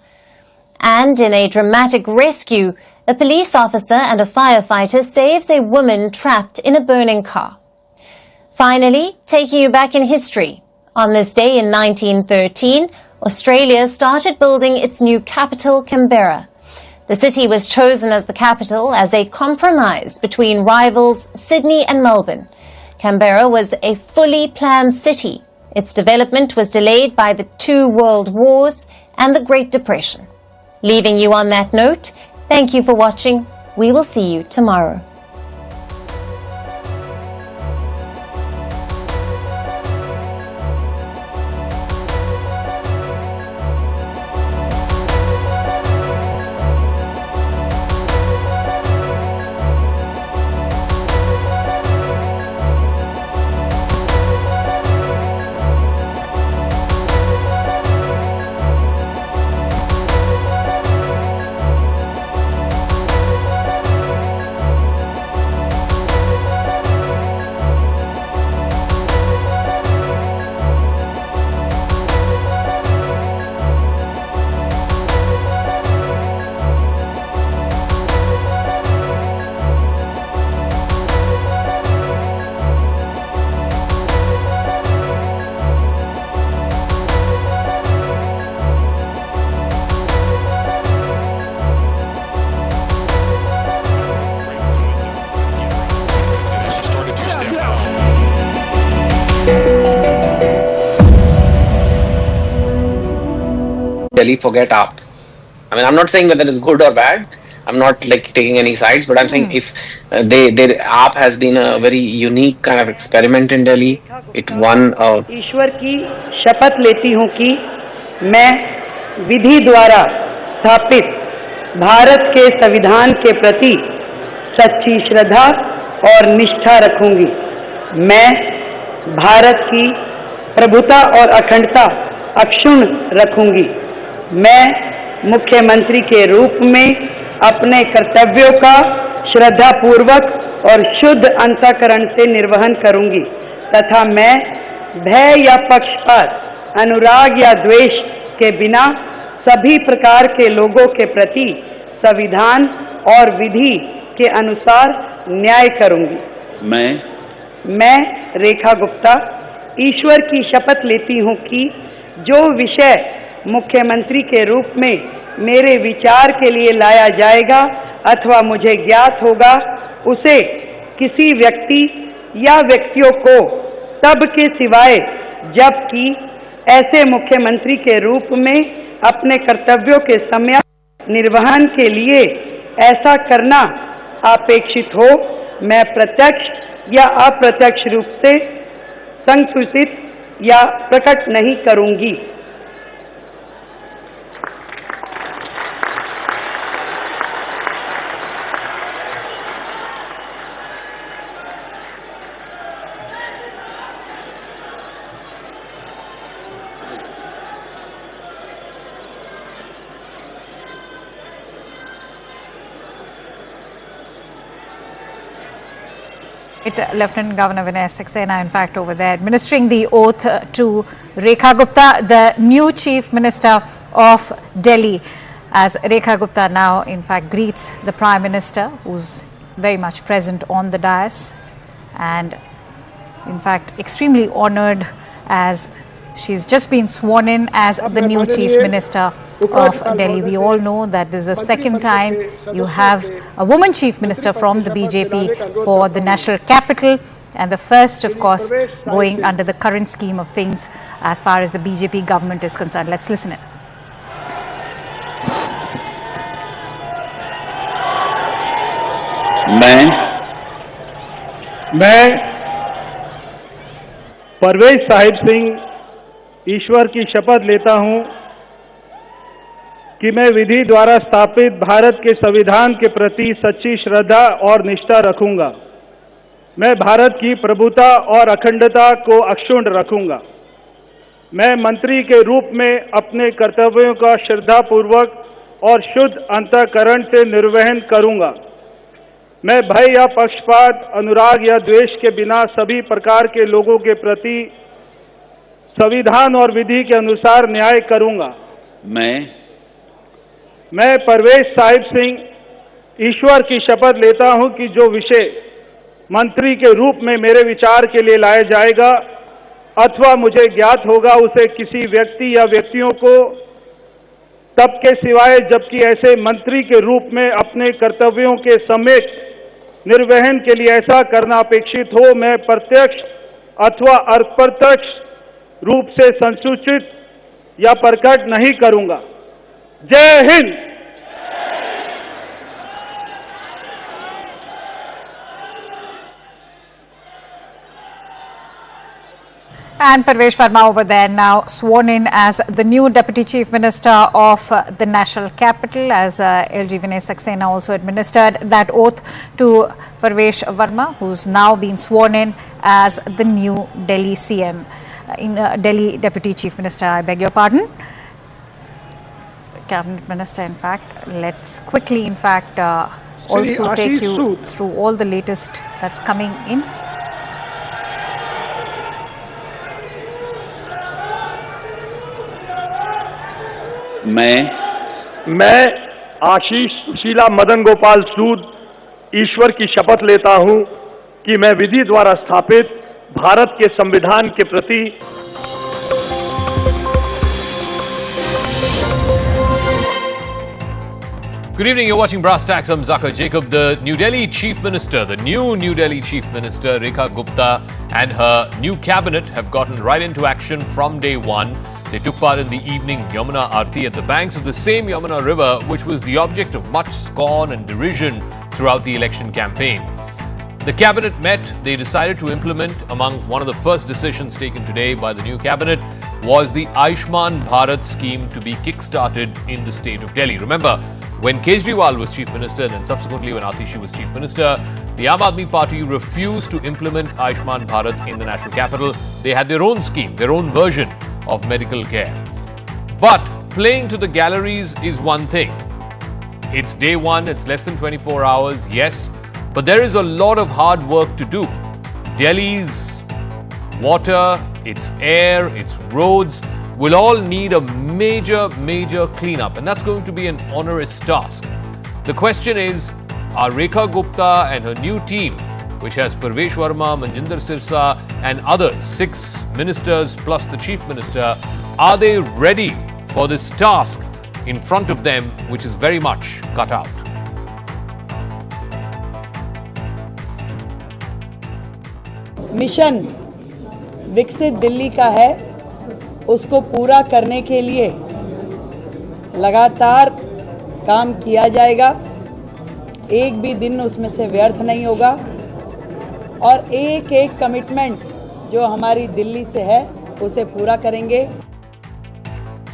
[SPEAKER 1] And in a dramatic rescue, a police officer and a firefighter saves a woman trapped in a burning car. Finally, taking you back in history. On this day in 1913, Australia started building its new capital, Canberra. The city was chosen as the capital as a compromise between rivals Sydney and Melbourne. Canberra was a fully planned city. Its development was delayed by the 2 world wars and the Great Depression. Leaving you on that note, thank you for watching. We will see you tomorrow.
[SPEAKER 10] Delhi forget AAP. I mean, I'm not saying whether it's good or bad. I'm not like taking any sides, but I'm saying if AAP has been a very unique kind of experiment in Delhi. It won.
[SPEAKER 11] ईश्वर की शपथ लेती हूं कि मैं विधि द्वारा स्थापित भारत के संविधान के प्रति सच्ची श्रद्धा और निष्ठा रखूंगी। मैं भारत की प्रभुता और अखंडता अक्षुण्ण रखूंगी। मैं मुख्यमंत्री के रूप में अपने कर्तव्यों का श्रद्धापूर्वक और शुद्ध अंतःकरण से निर्वहन करूंगी तथा मैं भय या पक्षपात, अनुराग या द्वेष के बिना सभी प्रकार के लोगों के प्रति संविधान और विधि के अनुसार न्याय करूंगी। मैं रेखा गुप्ता ईश्वर की शपथ लेती हूं कि जो विषय मुख्यमंत्री के रूप में मेरे विचार के लिए लाया जाएगा अथवा मुझे ज्ञात होगा उसे किसी व्यक्ति या व्यक्तियों को तब के सिवाय जबकि ऐसे मुख्यमंत्री के रूप में अपने कर्तव्यों के सम्यक निर्वहन के लिए ऐसा करना अपेक्षित हो मैं प्रत्यक्ष या अप्रत्यक्ष रूप से संसूचित या प्रकट नहीं करूंगी।
[SPEAKER 12] Lieutenant Governor Vinay Saxena, in fact, over there, administering the oath to Rekha Gupta, the new Chief Minister of Delhi, as Rekha Gupta now, in fact, greets the Prime Minister, who's very much present on the dais, and, in fact, extremely honoured as she's just been sworn in as the new Chief Minister of Delhi. We all know that this is the second time you have a woman Chief Minister from the BJP for the national capital, and the first, of course, going under the current scheme of things as far as the BJP government is concerned. Let's listen in.
[SPEAKER 21] मैं परवेज साहिब सिंह ईश्वर की शपथ लेता हूं कि मैं विधि द्वारा स्थापित भारत के संविधान के प्रति सच्ची श्रद्धा और निष्ठा रखूंगा। मैं भारत की प्रभुता और अखंडता को अक्षुण्ण रखूंगा। मैं मंत्री के रूप में अपने कर्तव्यों का श्रद्धापूर्वक और शुद्ध अंतःकरण से निर्वहन करूंगा। मैं भय या पक्षपात, अनुराग या द्वेष के बिना सभी प्रकार के लोगों के प्रति संविधान और विधि के अनुसार न्याय करूंगा। मैं परवेज साहिब सिंह ईश्वर की शपथ लेता हूं कि जो विषय मंत्री के रूप में मेरे विचार के लिए लाया जाएगा अथवा मुझे ज्ञात होगा उसे किसी व्यक्ति या व्यक्तियों को तब के सिवाय जबकि ऐसे मंत्री के रूप में अपने कर्तव्यों के सम्यक निर्वहन के लिए ऐसा करना अपेक्षित हो मैं प्रत्यक्ष अथवा अप्रत्यक्ष रूप से संसूचित या प्रकट नहीं करूंगा। जय Hind.
[SPEAKER 12] And Parvesh Verma over there now sworn in as the new Deputy Chief Minister of the National Capital, as LG Vinay Saxena also administered that oath to Parvesh Verma, who's now been sworn in as the new Delhi CM, Delhi Deputy Chief Minister, I beg your pardon. Cabinet Minister, in fact. Let's quickly, in fact, also take you through all the latest that's coming in.
[SPEAKER 21] मैं आशीष सुशीला मदन गोपाल सूद ईश्वर की शपथ लेता हूं कि मैं विधि द्वारा स्थापित भारत के संविधान के प्रति
[SPEAKER 3] Good evening, you're watching Brass Tacks. I'm Zakir Jacob. The New Delhi Chief Minister, the new New Delhi Chief Minister, Rekha Gupta, and her new cabinet have gotten right into action from day one. They took part in the evening Yamuna Aarti at the banks of the same Yamuna River, which was the object of much scorn and derision throughout the election campaign. The cabinet met. They decided to implement, among one of the first decisions taken today by the new cabinet, was the Ayushman Bharat scheme to be kick-started in the state of Delhi. Remember, when Kejriwal was Chief Minister and then subsequently when Atishi was Chief Minister, the Aam Aadmi Party refused to implement Ayushman Bharat in the national capital. They had their own scheme, their own version of medical care. But playing to the galleries is one thing. It's day one, it's less than 24 hours, yes, but there is a lot of hard work to do. Delhi's water, its air, its roads will all need a major cleanup, and that's going to be an onerous task. The question is, are Rekha Gupta and her new team which has Parvesh Verma, Manjinder Sirsa, and others, 6 ministers plus the chief minister. Are they ready for this task in front of them, which is very much cut out?
[SPEAKER 11] Mission विकसित दिल्ली का है, उसको पूरा करने के लिए लगातार काम किया जाएगा, एक भी दिन उसमें से व्यर्थ नहीं होगा और एक एक कमिटमेंट जो हमारी दिल्ली से है उसे पूरा करेंगे।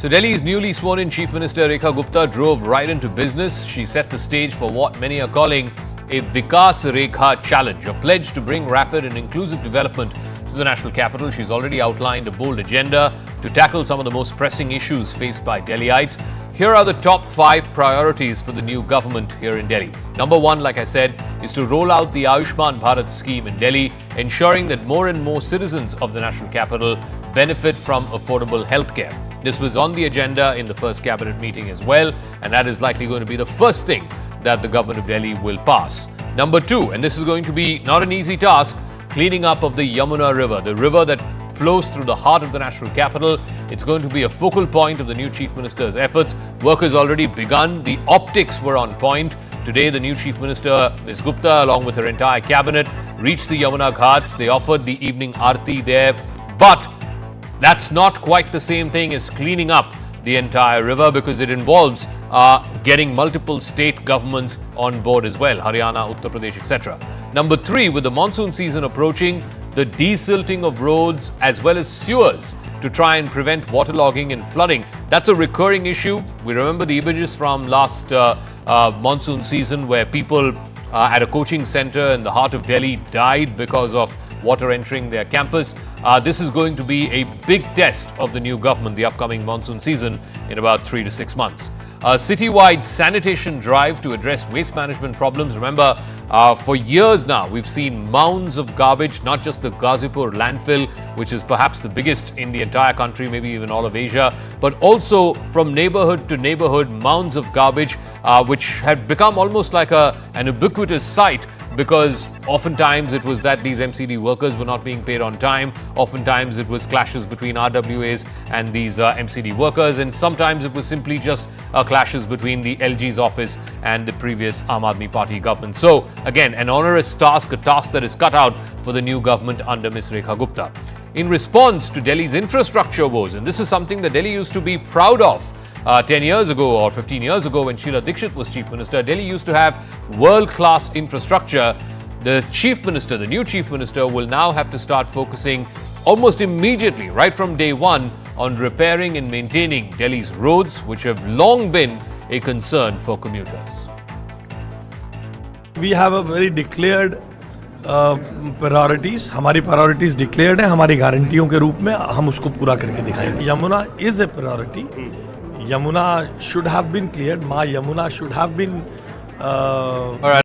[SPEAKER 3] So Delhi's newly sworn in Chief Minister Rekha Gupta drove right into business. She set the stage for what many are calling a Vikas Rekha challenge, a pledge to bring rapid and inclusive development to the national capital. She's already outlined a bold agenda to tackle some of the most pressing issues faced by Delhiites. Here are the top 5 priorities for the new government here in Delhi. Number 1, like I said, is to roll out the Ayushman Bharat scheme in Delhi, ensuring that more and more citizens of the national capital benefit from affordable healthcare. This was on the agenda in the first cabinet meeting as well, and that is likely going to be the first thing that the government of Delhi will pass. Number 2, and this is going to be not an easy task, cleaning up of the Yamuna River, the river that flows through the heart of the national capital. It's going to be a focal point of the new chief minister's efforts. Work has already begun. The optics were on point. Today, the new chief minister, Ms. Gupta, along with her entire cabinet, reached the Yamuna Ghats. They offered the evening aarti there. But that's not quite the same thing as cleaning up the entire river, because it involves getting multiple state governments on board as well, Haryana, Uttar Pradesh, etc. Number 3, with the monsoon season approaching, the desilting of roads as well as sewers to try and prevent waterlogging and flooding. That's a recurring issue. We remember the images from last monsoon season where people at a coaching center in the heart of Delhi died because of water entering their campus. This is going to be a big test of the new government, the upcoming monsoon season, in about 3 to 6 months. A citywide sanitation drive to address waste management problems. Remember, for years now, we've seen mounds of garbage, not just the Ghazipur landfill, which is perhaps the biggest in the entire country, maybe even all of Asia, but also from neighborhood to neighborhood, mounds of garbage, which had become almost like an ubiquitous sight, because oftentimes it was that these MCD workers were not being paid on time. Oftentimes it was clashes between RWAs and these MCD workers, and sometimes it was simply just clashes between the LG's office and the previous Aam Aadmi Party government. So again, an onerous task, a task that is cut out for the new government under Ms. Rekha Gupta. In response to Delhi's infrastructure woes, and this is something that Delhi used to be proud of, 10 years ago or 15 years ago when Sheila Dikshit was chief minister, Delhi used to have world-class infrastructure. The chief minister, the new chief minister, will now have to start focusing almost immediately, right from day one, on repairing and maintaining Delhi's roads, which have long been a concern for commuters.
[SPEAKER 4] We have a very declared priorities. हमारी priorities declared है, हमारी गारंटियों के रूप में हम उसको पूरा करके दिखाएंगे. Yamuna is a priority. Yamuna should have been cleared. Ma Yamuna should have been